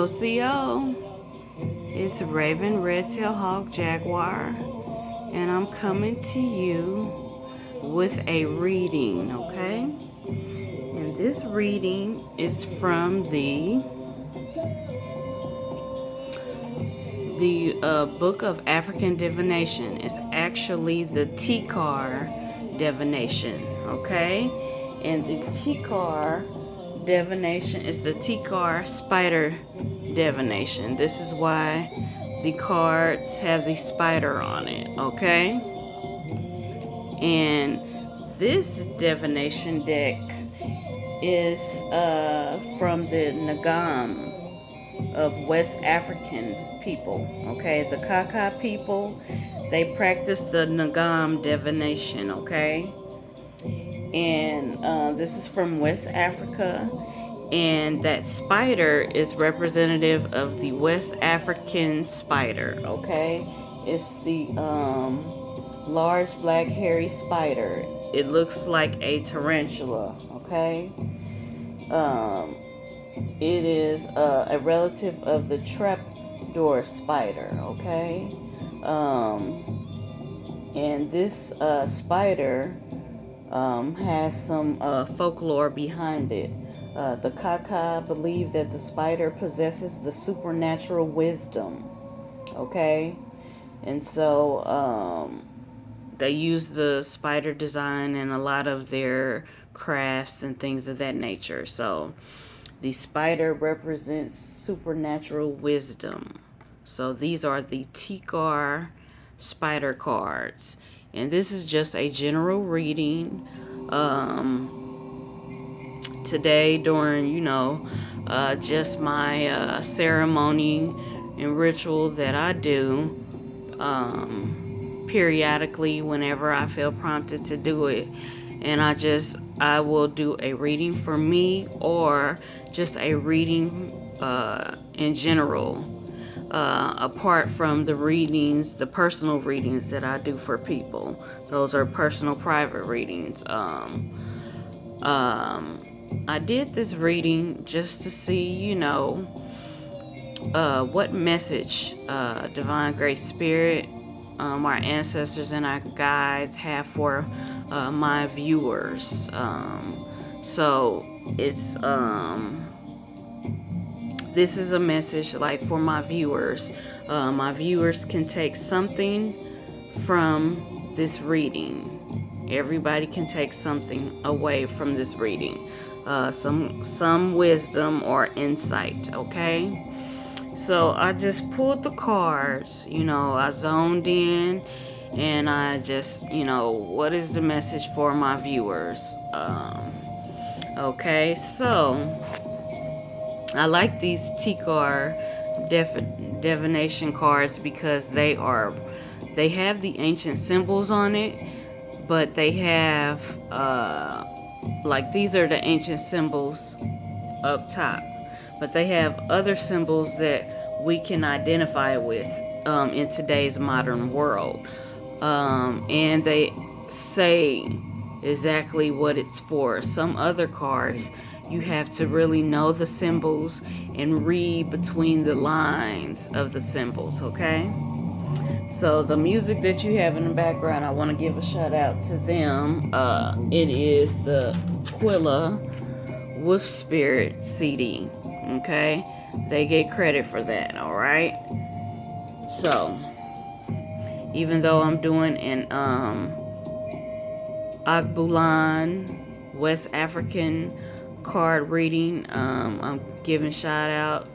OCO. It's Raven Red-tailed Hawk Jaguar, and I'm coming to you with a reading, okay? And this reading is from the Book of African Divination. It's actually the Tikar divination, okay? And the Tikar divination is the Tikar spider divination. This is why the cards have the spider on it, okay? And this divination deck is from the Nagam of West African people, okay? The Kaka people, they practice the Nagam divination, okay? And this is from West Africa, and that spider is representative of the West African spider, okay? It's the large black hairy spider. It looks like a tarantula, okay? It is a relative of the trapdoor spider, okay? And this spider has some folklore behind it. The Kaka believe that the spider possesses the supernatural wisdom, okay? And so they use the spider design in a lot of their crafts and things of that nature. So the spider represents supernatural wisdom. So these are the Tikar spider cards. And this is just a general reading. Today during, just my ceremony and ritual that I do periodically whenever I feel prompted to do it. And I will do a reading for me or just a reading in general, apart from the readings, the personal readings that I do for people. Those are personal private readings. I did this reading just to see, what message Divine Great Spirit, our ancestors and our guides have for my viewers. So it's this is a message like for my viewers. My viewers can take something from this reading. Everybody can take something away from this reading. Some wisdom or insight, okay? So I just pulled the cards, I zoned in and I just, what is the message for my viewers? Okay, so I like these Tikar divination cards because they have the ancient symbols on it, but they have, these are the ancient symbols up top. But they have other symbols that we can identify with in today's modern world. And they say exactly what it's for. Some other cards, you have to really know the symbols and read between the lines of the symbols, okay? So the music that you have in the background, I want to give a shout out to them. It is the Quilla Wolf Spirit CD, okay? They get credit for that, all right? So even though I'm doing an Agbulan West African card reading, I'm giving shout out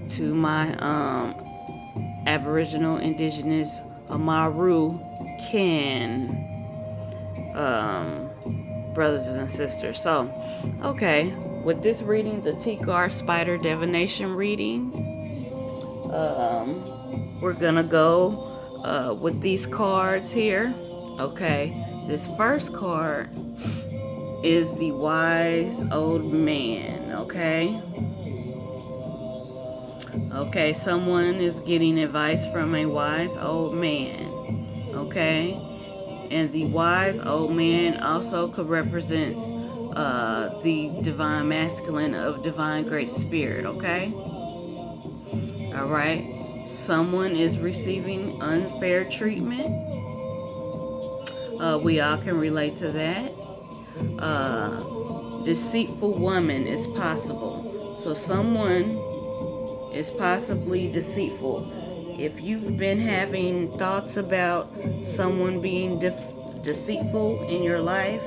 to my Aboriginal Indigenous Amaru kin brothers and sisters. So okay, with this reading, the Tikar Spider Divination reading, we're gonna go with these cards here. Okay, this first card is the Wise Old Man, okay? Okay, someone is getting advice from a wise old man, okay? And the wise old man also could represent the divine masculine of divine great spirit, okay? All right. Someone is receiving unfair treatment. We all can relate to that. Deceitful woman is possible. So someone is possibly deceitful. If you've been having thoughts about someone being deceitful in your life,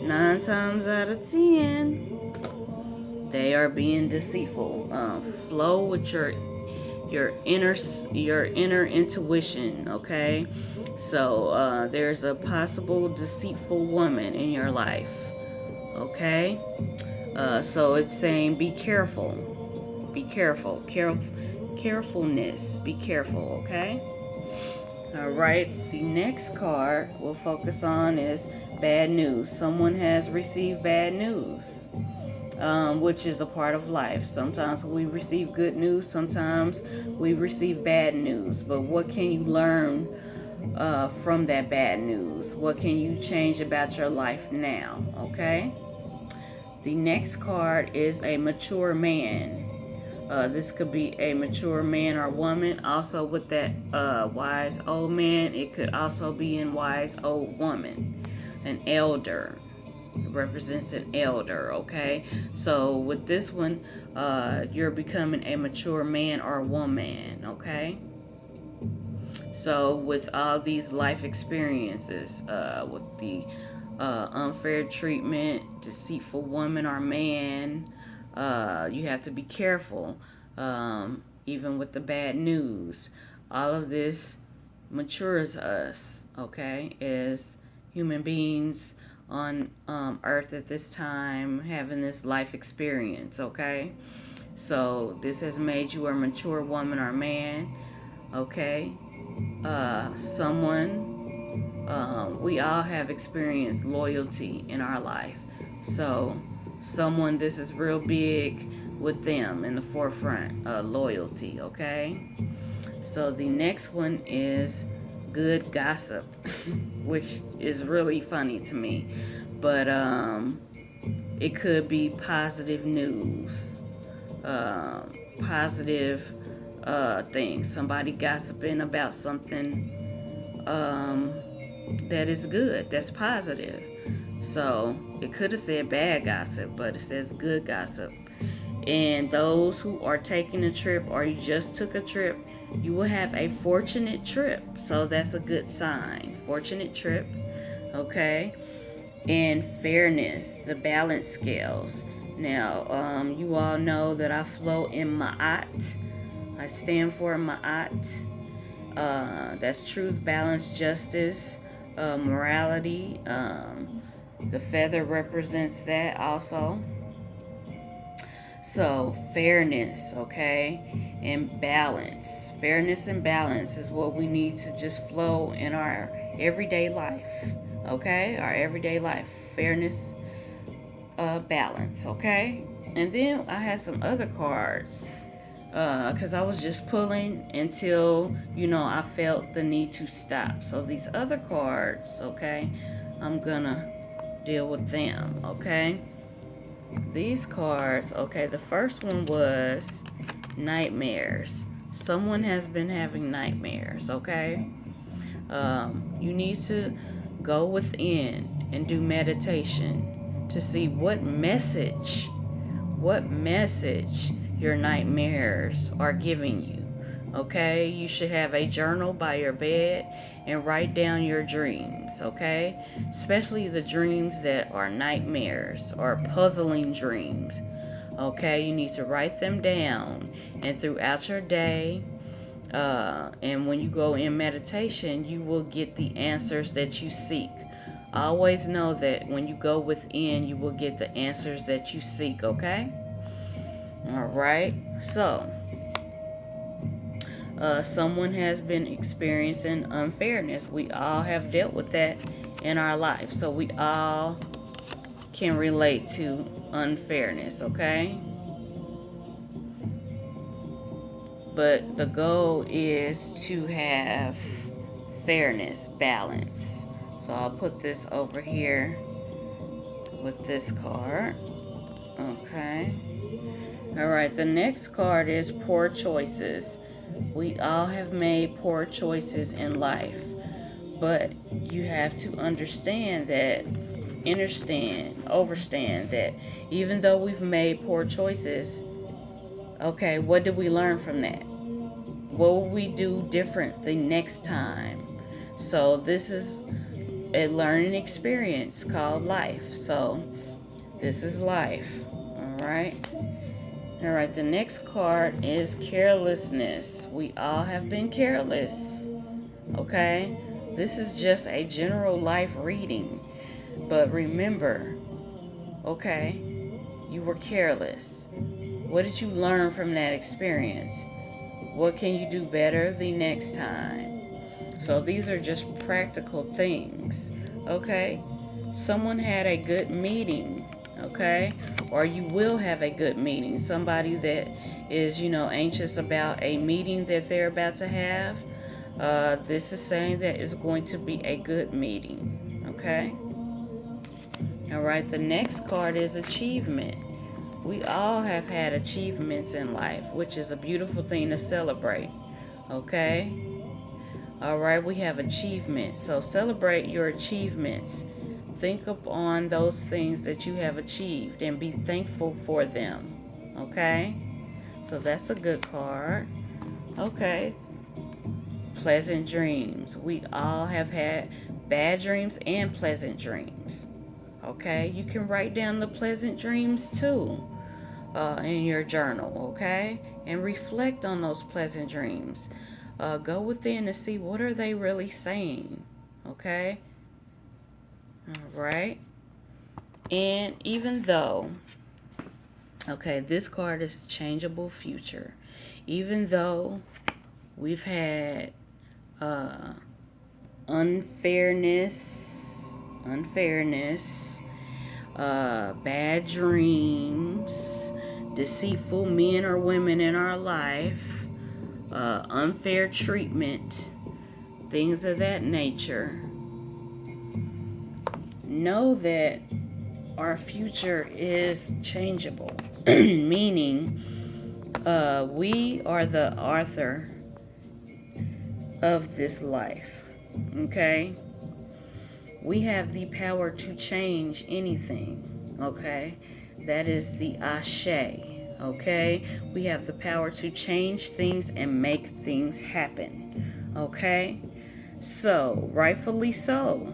9 times out of 10, they are being deceitful. Flow with your inner intuition. Okay, so there's a possible deceitful woman in your life. Okay, so it's saying be careful, carefulness, be careful. Okay. All right, the next card we'll focus on is bad news. Someone has received bad news, which is a part of life. Sometimes we receive good news, sometimes we receive bad news. But what can you learn from that bad news? What can you change about your life now? Okay? The next card is a mature man. This could be a mature man or woman. Also with that wise old man, it could also be in wise old woman. An elder. It represents an elder, okay? So with this one, you're becoming a mature man or woman, okay? So with all these life experiences, with the unfair treatment, deceitful woman or man, you have to be careful, even with the bad news. All of this matures us, okay, as human beings on earth at this time, having this life experience, okay? So this has made you a mature woman or man, okay? We all have experienced loyalty in our life. So someone, this is real big with them in the forefront, loyalty, okay? So the next one is good gossip, which is really funny to me. But it could be positive news, positive things. Somebody gossiping about something that is good, that's positive. So it could have said bad gossip, but it says good gossip. And those who are taking a trip or you just took a trip, you will have a fortunate trip. So that's a good sign. Fortunate trip, okay? And fairness, the balance scales. Now, you all know that I flow in Ma'at. I stand for Ma'at. That's truth, balance, justice, morality. The feather represents that also. So fairness, okay, and balance. Fairness and balance is what we need to just flow in our everyday life, okay? Our everyday life. Fairness, balance, okay? And then I had some other cards because I was just pulling until, I felt the need to stop. So these other cards, okay, I'm gonna deal with them, okay? These cards, okay, the first one was nightmares. Someone has been having nightmares, okay? You need to go within and do meditation to see what message your nightmares are giving you. Okay, you should have a journal by your bed and write down your dreams, okay? Especially the dreams that are nightmares or puzzling dreams. Okay, you need to write them down, and throughout your day, and when you go in meditation, you will get the answers that you seek. Always know that when you go within, you will get the answers that you seek, okay? All right, so someone has been experiencing unfairness. We all have dealt with that in our life, so we all can relate to unfairness, okay? But the goal is to have fairness, balance. So I'll put this over here with this card, okay? All right, the next card is poor choices. We all have made poor choices in life, but you have to understand that, overstand that even though we've made poor choices, okay, what did we learn from that? What will we do different the next time? So this is a learning experience called life. So this is life. All right. All right, the next card is carelessness. We all have been careless. Okay? This is just a general life reading. But remember, okay, you were careless. What did you learn from that experience? What can you do better the next time? So these are just practical things, okay? Someone had a good meeting, okay? Or you will have a good meeting. Somebody that is, anxious about a meeting that they're about to have. This is saying that it's going to be a good meeting, okay? All right, the next card is achievement. We all have had achievements in life, which is a beautiful thing to celebrate, okay? All right, we have achievements. So celebrate your achievements. Think upon those things that you have achieved and be thankful for them. Okay? So that's a good card. Okay. Pleasant dreams. We all have had bad dreams and pleasant dreams. Okay? You can write down the pleasant dreams too in your journal. Okay? And reflect on those pleasant dreams. Go within to see what are they really saying. Okay? All right. And even though, okay, this card is changeable future. Even though we've had unfairness, bad dreams, deceitful men or women in our life, unfair treatment, things of that nature, know that our future is changeable, meaning we are the author of this life, okay? We have the power to change anything, okay? That is the Ashe, okay? We have the power to change things and make things happen, okay? So, rightfully so,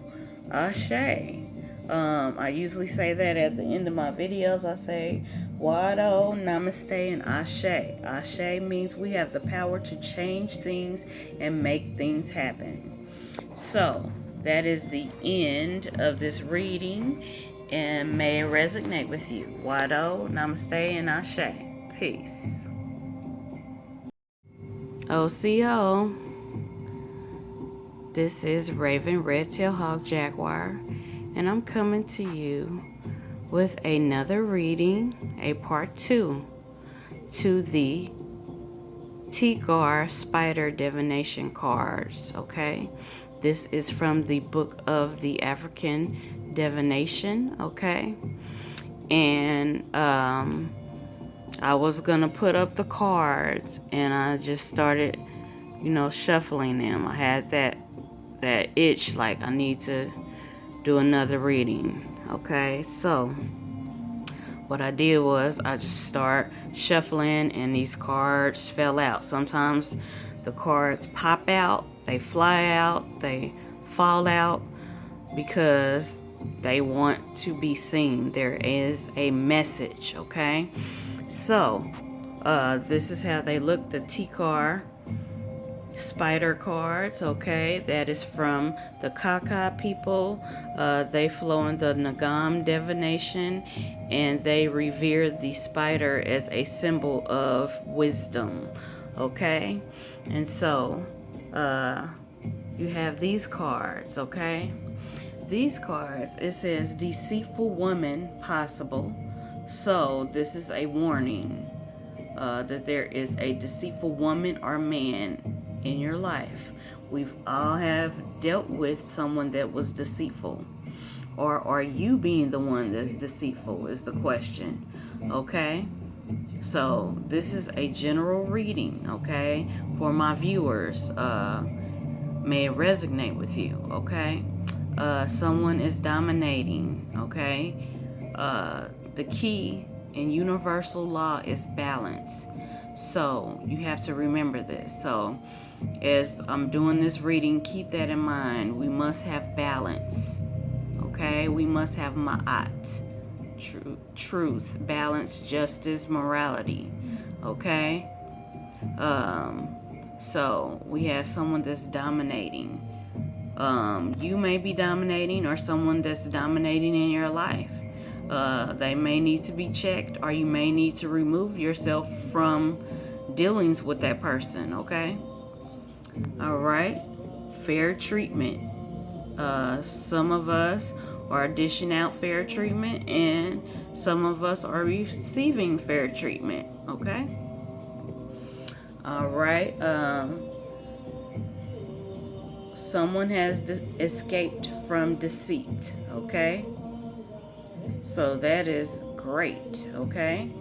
Ashe. I usually say that at the end of my videos. I say, Wado, Namaste, and Ashe. Ashe means we have the power to change things and make things happen. So, that is the end of this reading, and may it resonate with you. Wado, Namaste, and Ashe. Peace. OCO. This is Raven Red-tailed Hawk Jaguar, and I'm coming to you with another reading, a part 2 to the Tikar Spider Divination cards, okay? This is from the Book of the African Divination, okay? And I was gonna put up the cards, and I just started, shuffling them. I had that itch, like I need to do another reading, okay? So what I did was I just start shuffling, and these cards fell out. Sometimes the cards pop out, they fly out, they fall out because they want to be seen. There is a message, okay? So this is how they look, the Tikar spider cards, okay? That is from the Kaka people. They flow in the Nagam divination, and they revere the spider as a symbol of wisdom, okay? And so you have these cards, okay? These cards, it says deceitful woman possible. So this is a warning that there is a deceitful woman or man in your life. We've all have dealt with someone that was deceitful. Or are you being the one that's deceitful is the question, okay? So this is a general reading, okay, for my viewers. May it resonate with you, okay? Someone is dominating, okay? The key in universal law is balance. So you have to remember this. So as I'm doing this reading, keep that in mind. We must have balance, okay? We must have ma'at, truth, balance, justice, morality, okay? So we have someone that's dominating. You may be dominating, or someone that's dominating in your life. They may need to be checked, or you may need to remove yourself from dealings with that person, okay? All right. Fair treatment. Some of us are dishing out fair treatment, and some of us are receiving fair treatment, okay? All right. Someone has escaped from deceit, okay? So that is great, okay?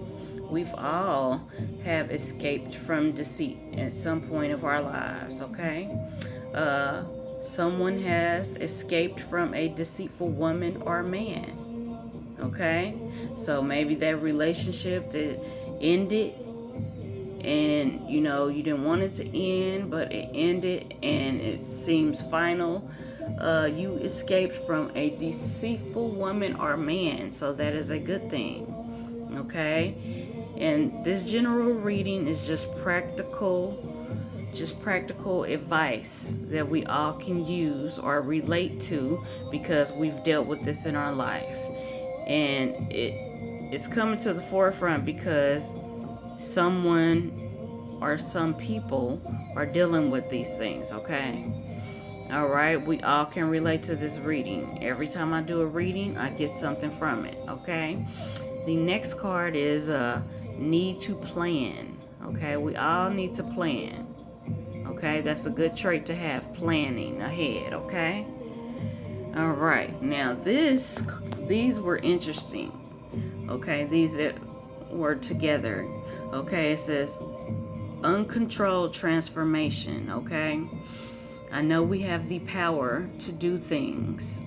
We've all have escaped from deceit at some point of our lives, okay? Someone has escaped from a deceitful woman or man, okay? So maybe that relationship that ended, and you know you didn't want it to end, but it ended and it seems final. You escaped from a deceitful woman or man, so that is a good thing, okay? And this general reading is just practical advice that we all can use or relate to, because we've dealt with this in our life, and it's coming to the forefront because someone or some people are dealing with these things, okay? All right, we all can relate to this reading. Every time I do a reading, I get something from it, okay? The next card is need to plan, okay? We all need to plan, okay? That's a good trait to have, planning ahead, okay? All right, now these were interesting, okay? These that were together, okay? It says uncontrolled transformation, okay? I know we have the power to do things.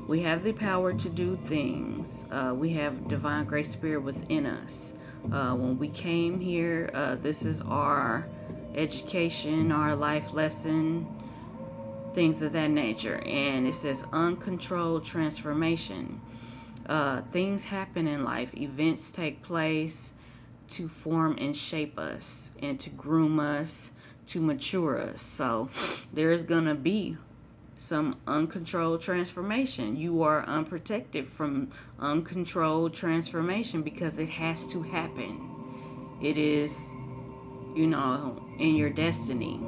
We have the power to do things. We have divine grace spirit within us. When we came here, this is our education, our life lesson, things of that nature. And it says uncontrolled transformation. Things happen in life. Events take place to form and shape us and to groom us, to mature us. So there's gonna be some uncontrolled transformation. You are unprotected from uncontrolled transformation because it has to happen. It is, you know, in your destiny.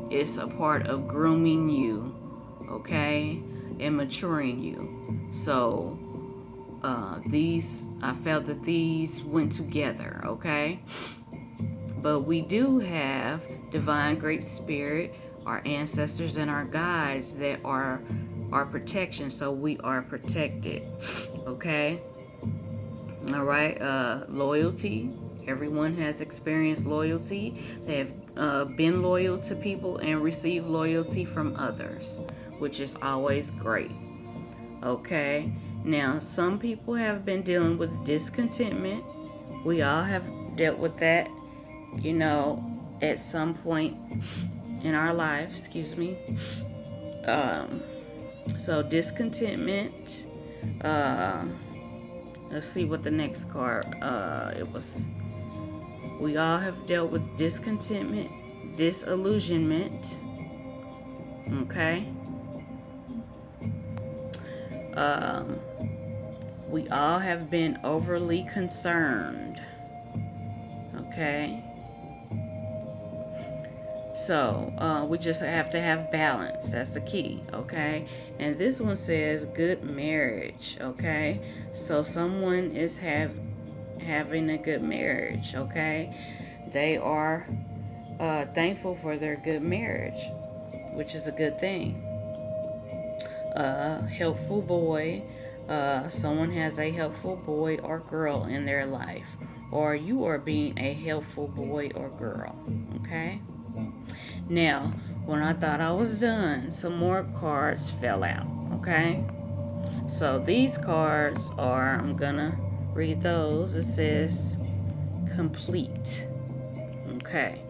It's a part of grooming you, okay, and maturing you. So I felt that these went together, okay? But we do have divine great spirit, our ancestors and our guides that are our protection, so we are protected, okay? All right, loyalty. Everyone has experienced loyalty. They have been loyal to people and received loyalty from others, which is always great, okay? Now, some people have been dealing with discontentment. We all have dealt with that, you know, at some point in our life, excuse me. So discontentment. Let's see what the next card. We all have dealt with discontentment, disillusionment. Okay. We all have been overly concerned. Okay. So we just have to have balance. That's the key, okay? And this one says good marriage, okay? So someone is having a good marriage, okay? They are thankful for their good marriage, which is a good thing. Helpful boy, Someone has a helpful boy or girl in their life, or you are being a helpful boy or girl. Okay? Now, when I thought I was done, some more cards fell out. Okay? So these cards are, I'm gonna read those. It says complete. Okay.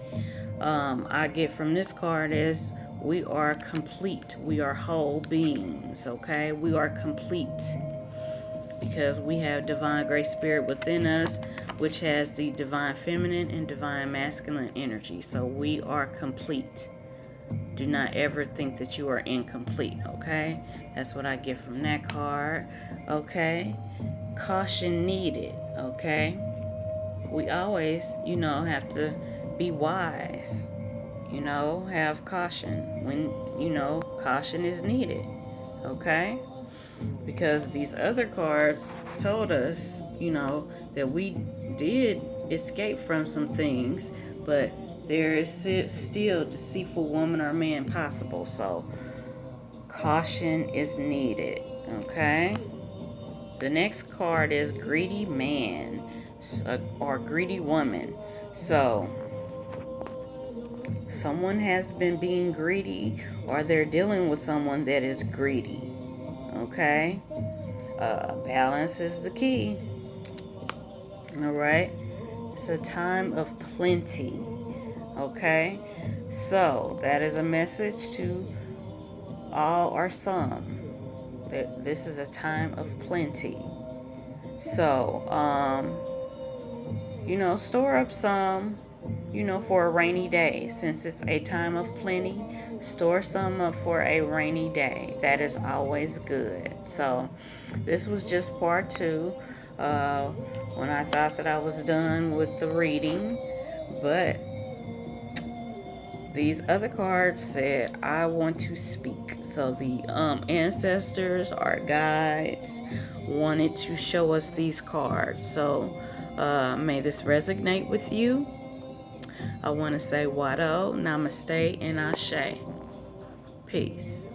I get from this card is we are complete. We are whole beings. Okay? We are complete because we have divine grace spirit within us, which has the divine feminine and divine masculine energy. So we are complete. Do not ever think that you are incomplete, okay? That's what I get from that card, okay? Caution needed, okay? We always, have to be wise, have caution when, caution is needed, okay? Because these other cards told us, that we did escape from some things, but there is still deceitful woman or man possible. So caution is needed. Okay. The next card is greedy man or greedy woman. So someone has been being greedy, or they're dealing with someone that is greedy. Okay. Balance is the key. All right. It's a time of plenty. Okay. So that is a message to all or some that this is a time of plenty. So, store up some, for a rainy day. Since it's a time of plenty, store some up for a rainy day. That is always good. So, this was just part 2. When I thought that I was done with the reading, but these other cards said I want to speak. So the ancestors, our guides, wanted to show us these cards. So may this resonate with you. I want to say Wado, Namaste, and Ase. Peace.